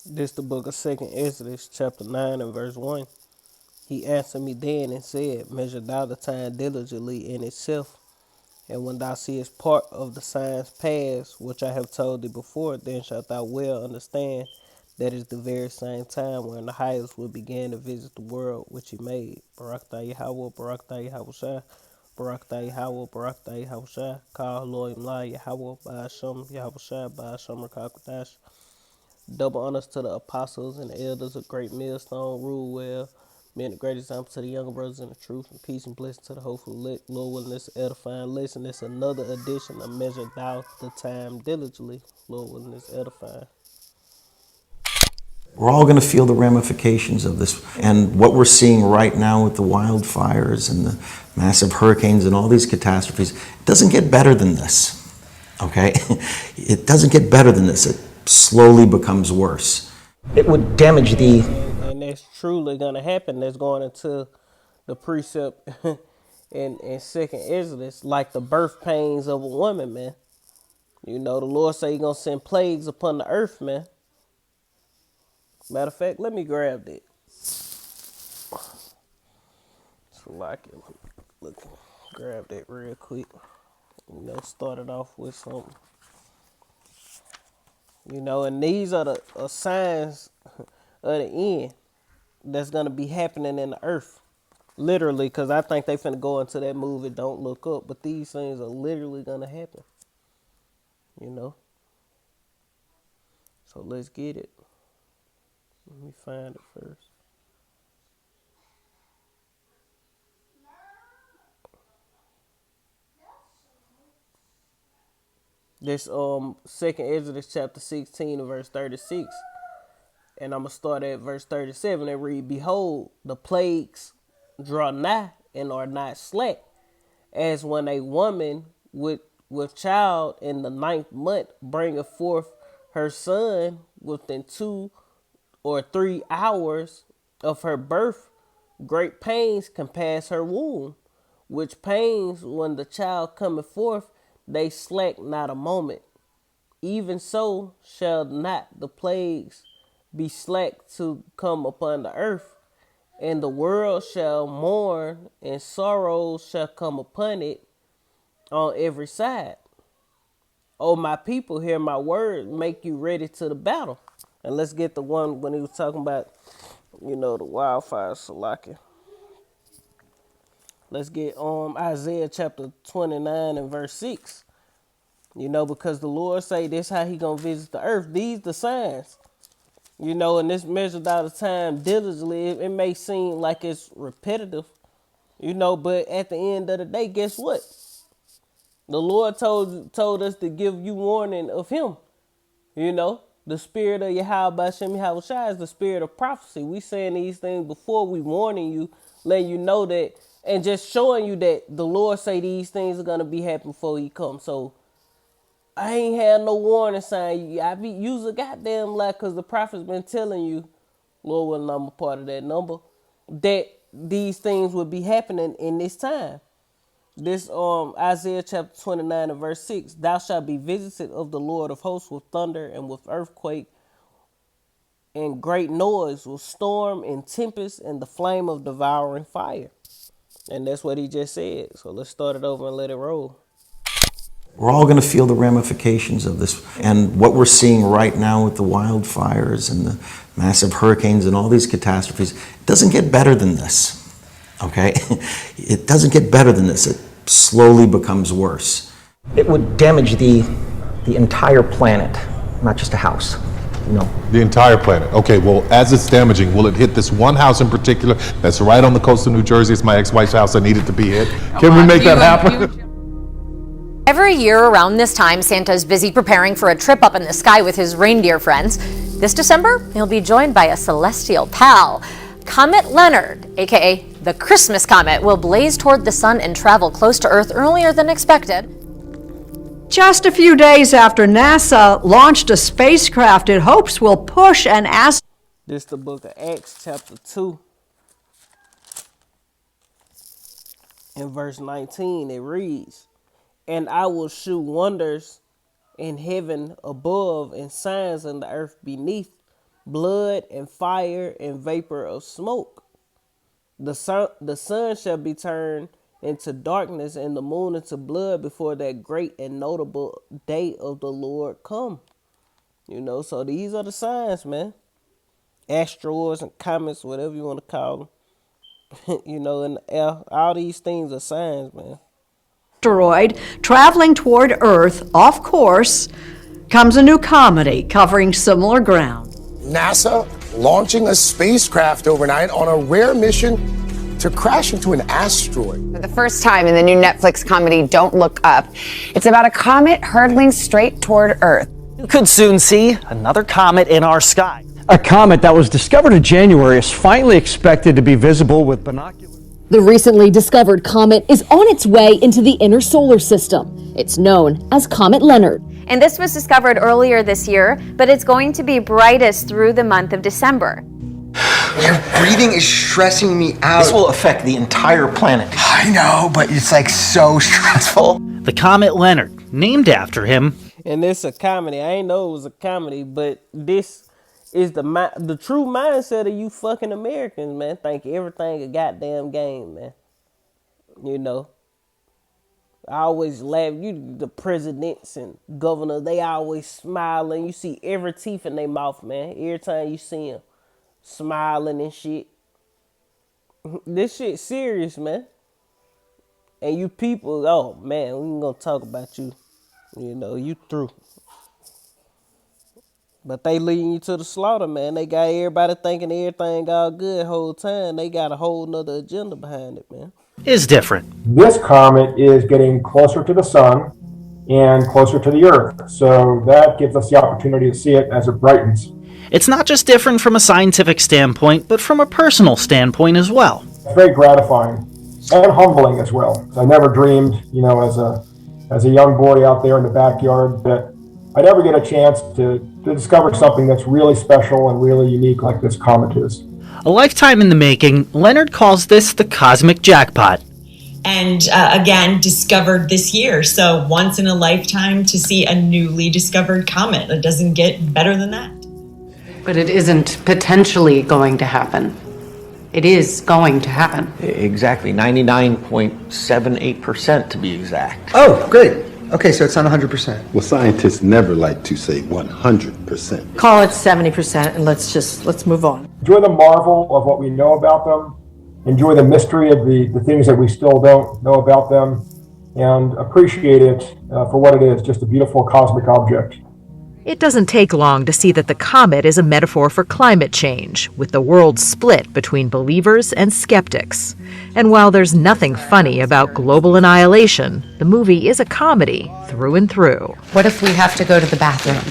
This the book of Second Exodus, chapter 9 and verse 1. He answered me then and said, Measure thou the time diligently in itself, and when thou seest part of the signs pass, which I have told thee before, then shalt thou well understand that is the very same time when the highest will begin to visit the world which he made. Barak tha Yahweh, Barak tha Yahweh Shai, Barak tha Yahweh, Barak tha Yahweh Shai, Kah Elohim La Yahweh, Ba'ashem Yahweh Shai, Ba'ashem Rakakwadash. Double honors to the apostles and the elders of Great Millstone, rule well, being a great example to the younger brothers in the truth, and peace and blessing to the hopeful elect. Lord willing, this edifying lesson. It's another edition of Measure Thou the Time Diligently. Lord willing, this edifying. We're all going to feel the ramifications of this. And what we're seeing right now with the wildfires and the massive hurricanes and all these catastrophes, it doesn't get better than this, okay? It doesn't get better than this. It slowly becomes worse. It would damage the... And that's truly going to happen. That's going into the precept in Second Exodus, like the birth pains of a woman, man. You know, the Lord say He's going to send plagues upon the earth, man. Matter of fact, let me grab that. So like it. Look, grab that real quick. You know, start it off with something. You know, and these are the signs of the end that's gonna be happening in the earth. Literally, because I think they finna go into that movie, Don't Look Up. But these things are literally gonna happen. You know? So let's get it. Let me find it first. This Second Exodus chapter 16 and verse 36. And I'm gonna start at verse 37 and read, Behold, the plagues draw nigh and are not slack, as when a woman with child in the ninth month bringeth forth her son within 2 or 3 hours of her birth, great pains compass her womb, which pains when the child cometh forth, they slack not a moment. Even so shall not the plagues be slack to come upon the earth, and the world shall mourn, and sorrow shall come upon it on every side. O my people, hear my word, make you ready to the battle. And let's get the one when he was talking about, you know, the wildfire, Salaki. Let's get Isaiah chapter 29 and verse 6. You know, because the Lord say this how he gonna visit the earth. These the signs. You know, and this measured out of time diligently. It may seem like it's repetitive, you know, but at the end of the day, guess what? The Lord told us to give you warning of him. You know, the spirit of Yahweh Bashem Yahweh Shai is the spirit of prophecy. We saying these things before we warning you, letting you know that, and just showing you that the Lord say these things are gonna be happening before he comes. So I ain't had no warning sign. I be use a goddamn lie because the prophet's been telling you, Lord willing, I'm a part of that number, that these things would be happening in this time. This Isaiah chapter 29 and verse 6. Thou shalt be visited of the Lord of hosts with thunder and with earthquake and great noise, with storm and tempest and the flame of devouring fire. And that's what he just said. So let's start it over and let it roll. We're all going to feel the ramifications of this. And what we're seeing right now with the wildfires and the massive hurricanes and all these catastrophes, it doesn't get better than this, okay? It doesn't get better than this. It slowly becomes worse. It would damage the entire planet, not just a house. You know. The entire planet. Okay, well, as it's damaging, will it hit this one house in particular that's right on the coast of New Jersey? It's my ex-wife's house. I need it to be hit. Can we make that happen? Every year around this time, Santa's busy preparing for a trip up in the sky with his reindeer friends. This December, he'll be joined by a celestial pal. Comet Leonard, aka the Christmas Comet, will blaze toward the sun and travel close to Earth earlier than expected. Just a few days after NASA launched a spacecraft it hopes will push an astronaut. This is the book of Acts chapter 2 in verse 19. It reads, And I will shew wonders in heaven above and signs in the earth beneath, blood and fire and vapor of smoke. The sun shall be turned into darkness and the moon into blood before that great and notable day of the Lord come. So these are the signs, man. Asteroids and comets, whatever you want to call them. And all these things are signs, man. Asteroid traveling toward Earth off course comes a new comedy covering similar ground. NASA launching a spacecraft overnight on a rare mission to crash into an asteroid. For the first time in the new Netflix comedy Don't Look Up, it's about a comet hurtling straight toward Earth. You could soon see another comet in our sky. A comet that was discovered in January is finally expected to be visible with binoculars. The recently discovered comet is on its way into the inner solar system. It's known as Comet Leonard. And this was discovered earlier this year, but it's going to be brightest through the month of December. Your breathing is stressing me out. This will affect the entire planet. I know, but it's like so stressful. The Comet Leonard, named after him. And it's a comedy. I ain't know it was a comedy, but this is the true mindset of you fucking Americans, man. Think everything a goddamn game, man. I always laugh. The presidents and governors, they always smiling. You see every teeth in their mouth, man. Every time you see them smiling and shit. This shit serious, man. And you people, oh man, we ain't gonna talk about you. You through. But they leading you to the slaughter, man. They got everybody thinking everything all good whole time. They got a whole nother agenda behind it, man. Is different. This comet is getting closer to the sun and closer to the Earth. So that gives us the opportunity to see it as it brightens. It's not just different from a scientific standpoint, but from a personal standpoint as well. It's very gratifying and humbling as well. I never dreamed, as a young boy out there in the backyard, that I'd ever get a chance to discover something that's really special and really unique like this comet is. A lifetime in the making, Leonard calls this the cosmic jackpot. And again, discovered this year. So once in a lifetime to see a newly discovered comet. It doesn't get better than that. But it isn't potentially going to happen. It is going to happen. Exactly, 99.78% to be exact. Oh, great. Okay, so it's not 100%. Well, scientists never like to say 100%. Call it 70% and let's move on. Enjoy the marvel of what we know about them. Enjoy the mystery of the things that we still don't know about them. And appreciate it for what it is, just a beautiful cosmic object. It doesn't take long to see that the comet is a metaphor for climate change, with the world split between believers and skeptics. And while there's nothing funny about global annihilation, the movie is a comedy through and through. What if we have to go to the bathroom?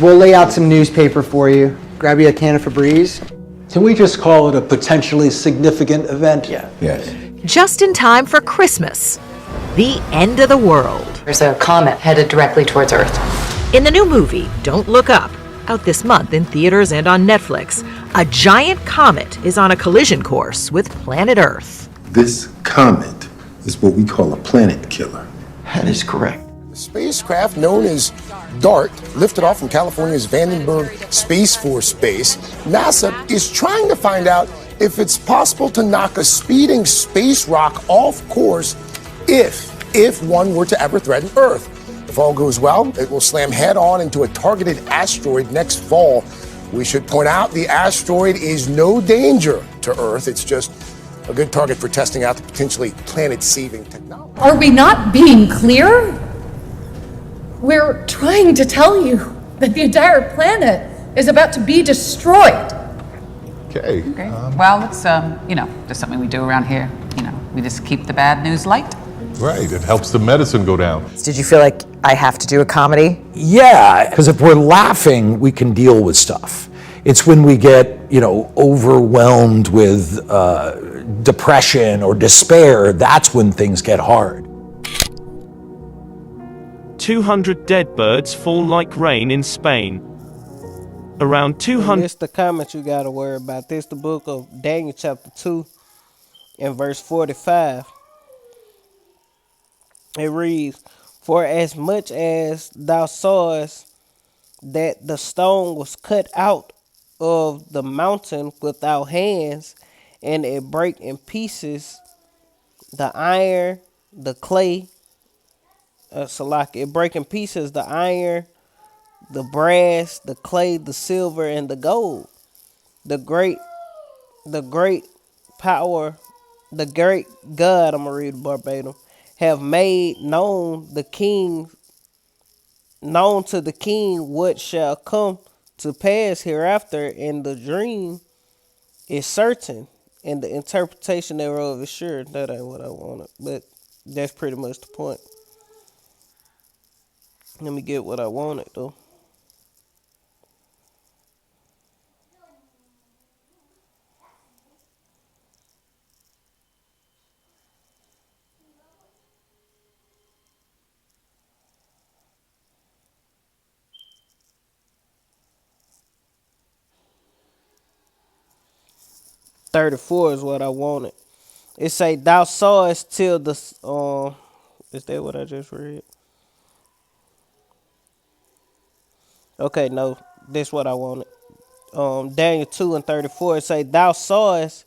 We'll lay out some newspaper for you. Grab you a can of Febreze. Can we just call it a potentially significant event? Yeah. Yes. Just in time for Christmas, the end of the world. There's a comet headed directly towards Earth. In the new movie, Don't Look Up, out this month in theaters and on Netflix, a giant comet is on a collision course with planet Earth. This comet is what we call a planet killer. That is correct. The spacecraft known as DART, lifted off from California's Vandenberg Space Force Base, NASA is trying to find out if it's possible to knock a speeding space rock off course if one were to ever threaten Earth. If all goes well, it will slam head-on into a targeted asteroid next fall. We should point out the asteroid is no danger to Earth. It's just a good target for testing out the potentially planet-saving technology. Are we not being clear? We're trying to tell you that the entire planet is about to be destroyed. Okay. Well, it's, just something we do around here. We just keep the bad news light. Right, it helps the medicine go down. Did you feel like I have to do a comedy? Yeah, because if we're laughing, we can deal with stuff. It's when we get, overwhelmed with depression or despair, that's when things get hard. 200 dead birds fall like rain in Spain. Around 200... It's the comment you got to worry about. This the book of Daniel chapter 2 and verse 45. It reads, "For as much as thou sawest that the stone was cut out of the mountain without hands, and it break in pieces the iron, the clay, Salaki. It break in pieces the iron, the brass, the clay, the silver, and the gold. The great, the great power, the great God. I'm gonna read verbatim. Have made known to the king what shall come to pass hereafter, and the dream is certain, and the interpretation thereof is sure. That ain't what I wanted, but that's pretty much the point. Let me get what I wanted though. 34 is what I wanted. It say, "Thou sawest till the Is that what I just read? Okay, no, that's what I wanted. Daniel 2:34. It say, "Thou sawest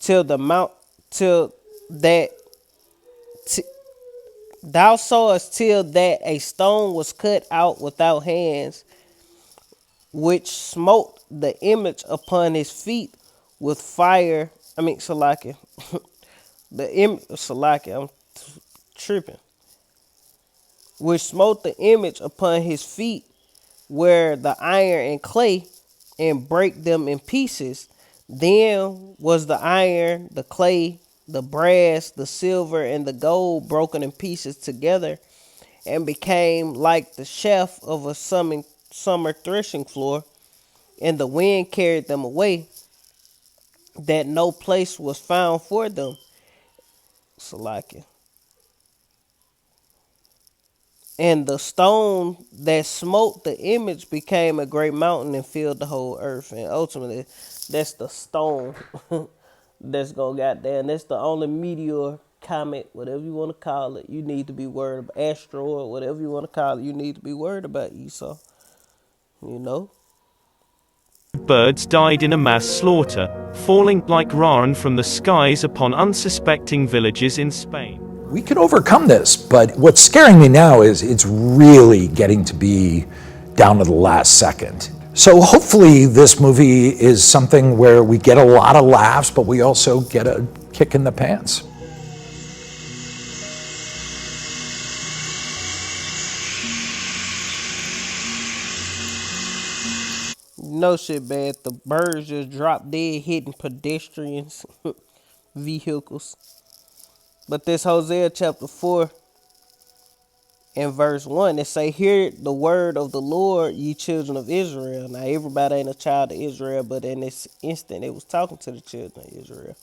till the mount till that t- thou sawest till that a stone was cut out without hands, which smote the image upon his feet with fire." I mean, Salakia. The image, Salakia. I'm tripping. Which smote the image upon his feet, where the iron and clay, and break them in pieces. Then was the iron, the clay, the brass, the silver, and the gold broken in pieces together, and became like the chaff of a summer threshing floor, and the wind carried them away, that no place was found for them. Salakia. And the stone that smote the image became a great mountain and filled the whole earth. And ultimately, that's the stone that's gonna got there. And that's the only meteor, comet, whatever you want to call it, you need to be worried about. Asteroid, whatever you want to call it, you need to be worried about, Esau. You know? Birds died in a mass slaughter, falling like rain from the skies upon unsuspecting villages in Spain. We could overcome this, but what's scaring me now is it's really getting to be down to the last second. So hopefully this movie is something where we get a lot of laughs, but we also get a kick in the pants. No shit bad. The birds just drop dead hitting pedestrians, vehicles. But this Hosea chapter 4 and verse 1, it say, "Hear the word of the Lord, ye children of Israel." Now everybody ain't a child of Israel, but in this instant it was talking to the children of Israel.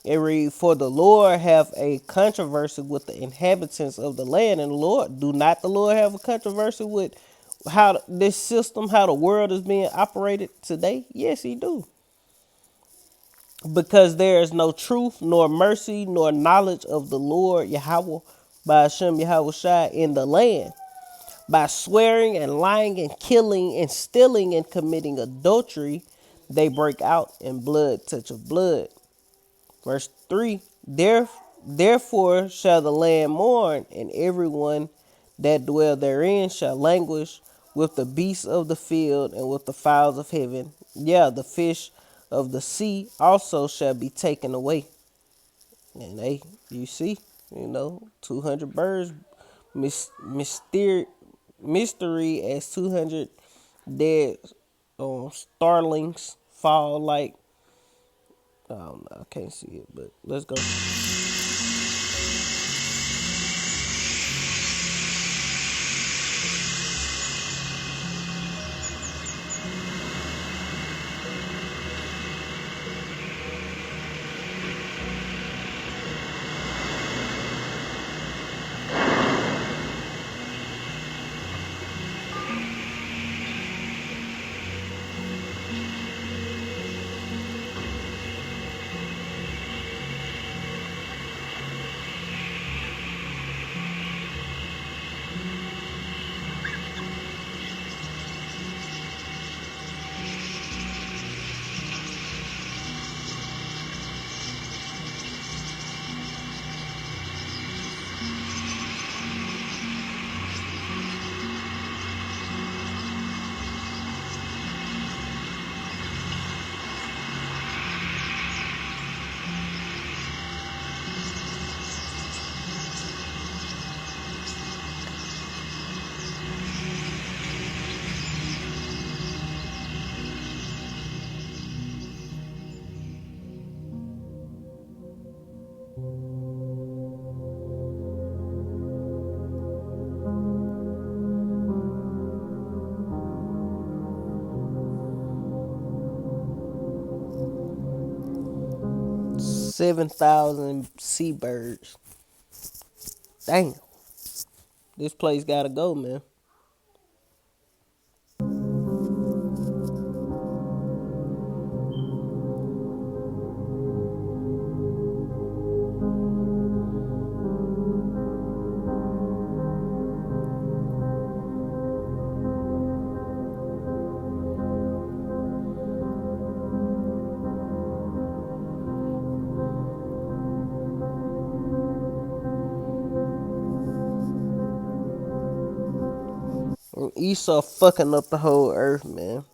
It read, "For the Lord have a controversy with the inhabitants of the land." And do not the Lord have a controversy with how this system, how the world is being operated today? Yes, he do. Because there is no truth, nor mercy, nor knowledge of the Lord Yahweh by Hashem Yahweh Shai in the land. By swearing and lying and killing and stealing and committing adultery, they break out in blood, touch of blood. Verse 3, Therefore shall the land mourn, and everyone that dwell therein shall languish with the beasts of the field and with the fowls of heaven. Yeah, the fish of the sea also shall be taken away. And you see, 200 birds, mystery as 200 dead starlings fall like, I don't know, I can't see it, but let's go. 7,000 seabirds. Damn. This place gotta go, man. And Esau fucking up the whole earth, man.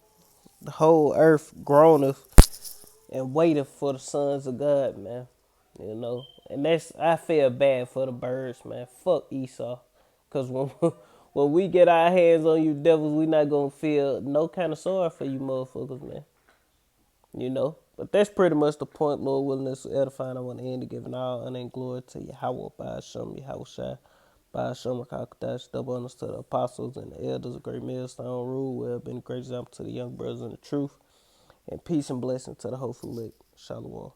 The whole earth groaneth and waiteth for the sons of God, man. You know, and I feel bad for the birds, man. Fuck Esau, cause when when we get our hands on you devils, we not gonna feel no kind of sorry for you motherfuckers, man. You know, but that's pretty much the point. Lord willing, this edifying. I want to end it giving all honor and glory to Yahweh, by Hashem, Yahweh Shai, by Hashem, Kakadash, double honors to the apostles and the elders of Great Millstone Rule. Well, been a great example to the young brothers in the truth, and peace and blessing to the hopeful elect. Shalom.